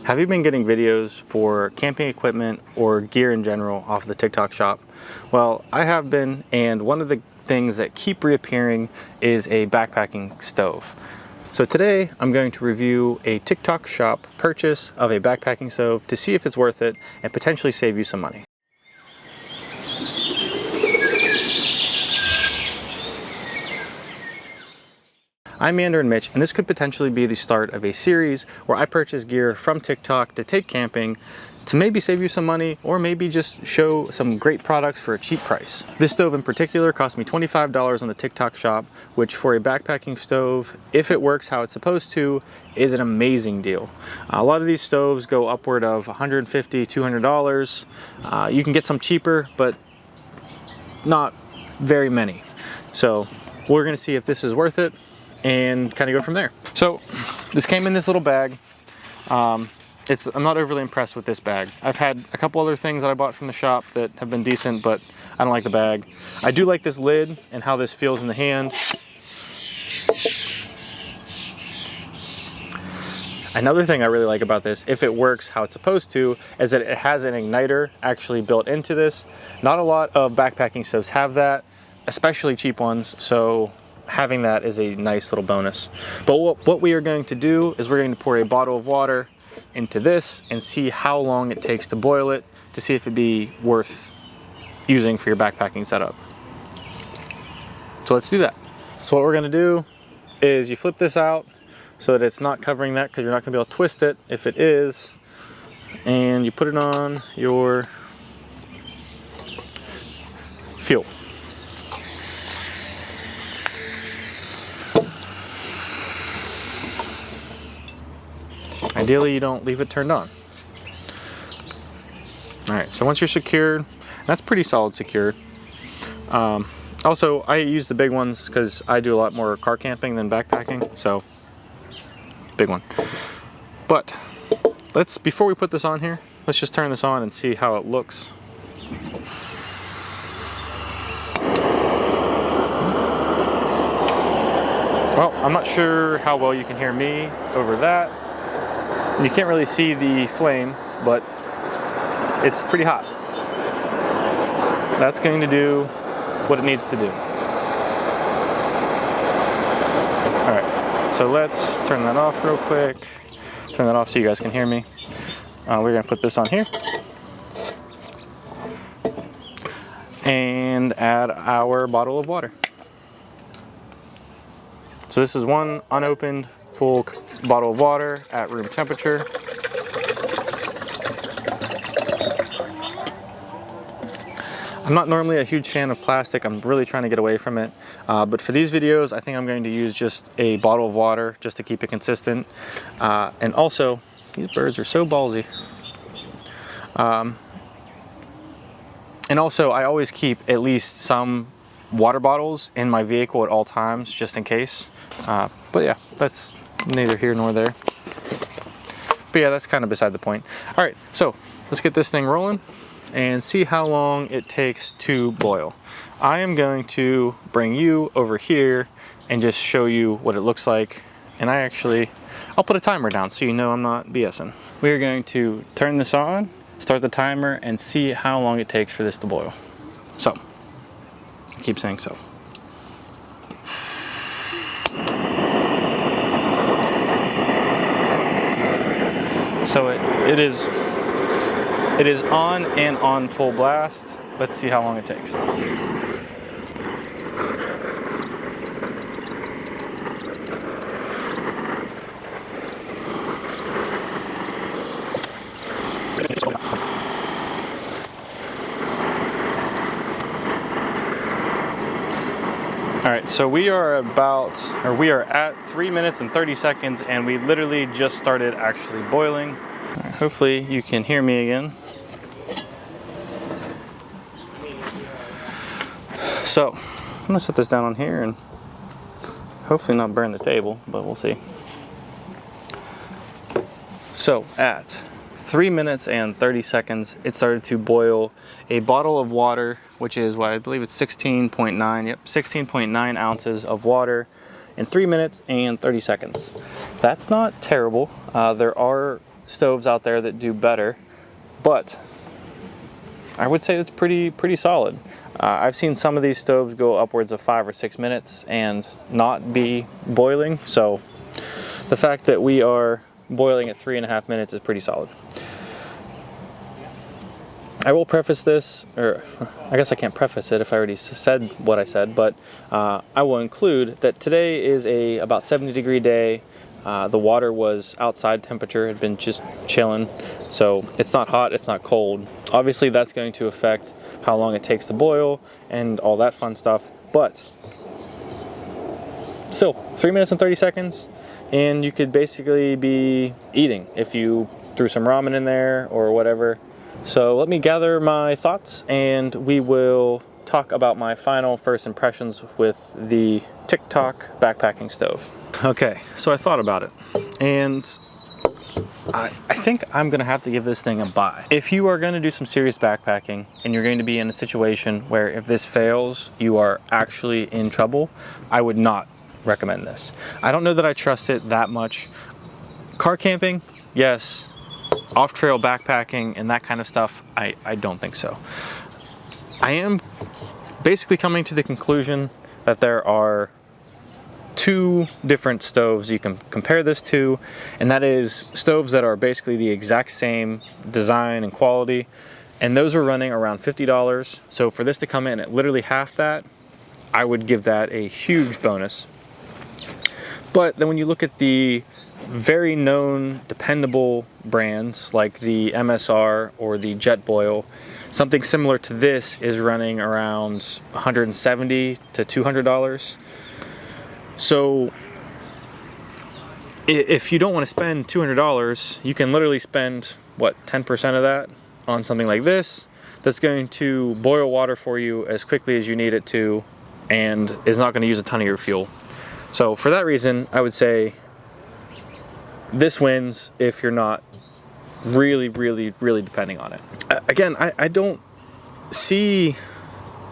Have you been getting videos for camping equipment or gear in general off the TikTok shop? Well, I have been, and one of the things that keep reappearing is a backpacking stove. So today I'm going to review a TikTok shop purchase of a backpacking stove to see if it's worth it and potentially save you some money. I'm Mandarin Mitch, and this could potentially be the start of a series where I purchase gear from TikTok to take camping to maybe save you some money or maybe just show some great products for a cheap price. This stove in particular cost me $25 on the TikTok shop, which for a backpacking stove, if it works how it's supposed to, is an amazing deal. A lot of these stoves go upward of $150, $200. You can get some cheaper, but not very many. So we're gonna see if this is worth it and kind of go from there. So this came in this little bag. I'm not overly impressed with this bag. I've had a couple other things that I bought from the shop that have been decent, but I don't like the bag. I do like this lid and how this feels in the hand. Another thing I really like about this, if it works how it's supposed to, is that it has an igniter actually built into this. Not a lot of backpacking stoves have that, especially cheap ones, so having that is a nice little bonus. But what we are going to do is we're going to pour a bottle of water into this and see how long it takes to boil it to see if it'd be worth using for your backpacking setup. So let's do that. So what we're gonna do is you flip this out so that it's not covering that, because you're not gonna be able to twist it if it is, and you put it on your fuel. Ideally, you don't leave it turned on. All right, so once you're secured, that's pretty solid secured. Also, I use the big ones because I do a lot more car camping than backpacking, so big one. But before we put this on here, let's just turn this on and see how it looks. Well, I'm not sure how well you can hear me over that. You can't really see the flame, but it's pretty hot. That's going to do what it needs to do. All right, so let's turn that off real quick. Turn that off so you guys can hear me. We're gonna put this on here and add our bottle of water. So this is one unopened full bottle of water at room temperature. I'm not normally a huge fan of plastic. I'm really trying to get away from it. But for these videos, I think I'm going to use just a bottle of water just to keep it consistent. And also, these birds are so ballsy. And also, I always keep at least some water bottles in my vehicle at all times, just in case. But yeah, that's neither here nor there. But yeah, that's kind of beside the point. All right, so let's get this thing rolling and see how long it takes to boil. I am going to bring you over here and just show you what it looks like. And I'll put a timer down so you know I'm not BSing. We are going to turn this on, start the timer, and see how long it takes for this to boil. So, I keep saying so. So it is on and on full blast. Let's see how long it takes. All right, so we are at 3 minutes and 30 seconds, and we literally just started actually boiling. All right, hopefully you can hear me again. So I'm gonna set this down on here and hopefully not burn the table, but we'll see. So at 3 minutes and 30 seconds, it started to boil a bottle of water, which is what I believe it's 16.9, yep, 16.9 ounces of water in 3 minutes and 30 seconds. That's not terrible. There are stoves out there that do better, but I would say it's pretty solid. I've seen some of these stoves go upwards of 5 or 6 minutes and not be boiling, so the fact that we are boiling at 3.5 minutes is pretty solid. I will preface this, or I guess I can't preface it if I already said what I said, but I will include that today is a about 70-degree day. The water was outside temperature, had been just chilling, so it's not hot, it's not cold. Obviously that's going to affect how long it takes to boil and all that fun stuff, but still 3 minutes and 30 seconds and you could basically be eating if you threw some ramen in there or whatever. So let me gather my thoughts and we will talk about my final first impressions with the TikTok backpacking stove. Okay, so I thought about it and I think I'm gonna have to give this thing a buy. If you are gonna do some serious backpacking and you're going to be in a situation where if this fails, you are actually in trouble, I would not recommend this. I don't know that I trust it that much. Car camping, yes. Off-trail backpacking and that kind of stuff, I don't think so. I am basically coming to the conclusion that there are two different stoves you can compare this to, and that is stoves that are basically the exact same design and quality, and those are running around $50. So for this to come in at literally half that, I would give that a huge bonus. But then when you look at the very known, dependable brands like the MSR or the JetBoil, something similar to this is running around $170 to $200. So if you don't want to spend $200, you can literally spend, what, 10% of that on something like this that's going to boil water for you as quickly as you need it to and is not going to use a ton of your fuel. So for that reason, I would say this wins if you're not really depending on it. Again, I don't see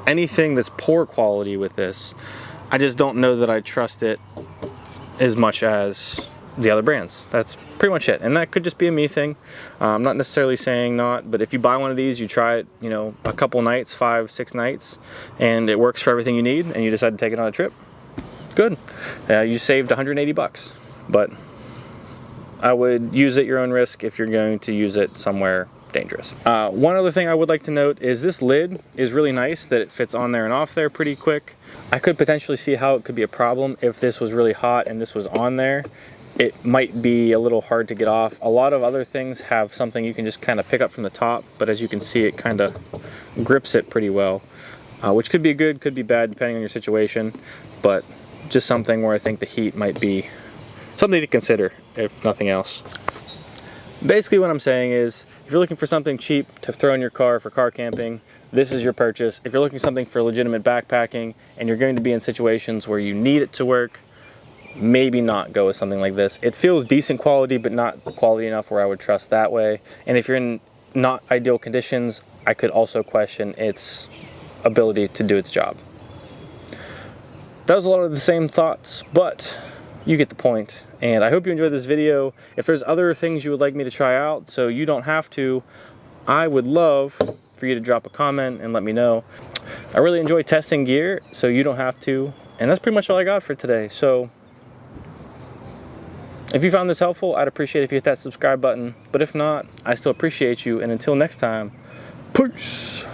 anything that's poor quality with this. I just don't know that I trust it as much as the other brands. That's pretty much it. And that could just be a me thing. I'm not necessarily saying not, but if you buy one of these, you try it, you know, a couple nights, 5, 6 nights, and it works for everything you need, and you decide to take it on a trip, good. You saved 180 bucks. But I would use at your own risk if you're going to use it somewhere dangerous. One other thing I would like to note is this lid is really nice that it fits on there and off there pretty quick. I could potentially see how it could be a problem if this was really hot and this was on there. It might be a little hard to get off. A lot of other things have something you can just kind of pick up from the top, but as you can see, it kind of grips it pretty well, which could be good, could be bad depending on your situation, but just something where I think the heat might be something to consider, if nothing else. Basically what I'm saying is, if you're looking for something cheap to throw in your car for car camping, this is your purchase. If you're looking for something for legitimate backpacking and you're going to be in situations where you need it to work, maybe not go with something like this. It feels decent quality, but not quality enough where I would trust that way. And if you're in not ideal conditions, I could also question its ability to do its job. That was a lot of the same thoughts, but you get the point. And I hope you enjoyed this video. If there's other things you would like me to try out so you don't have to, I would love for you to drop a comment and let me know. I really enjoy testing gear, so you don't have to. And that's pretty much all I got for today. So if you found this helpful, I'd appreciate it if you hit that subscribe button. But if not, I still appreciate you. And until next time, peace.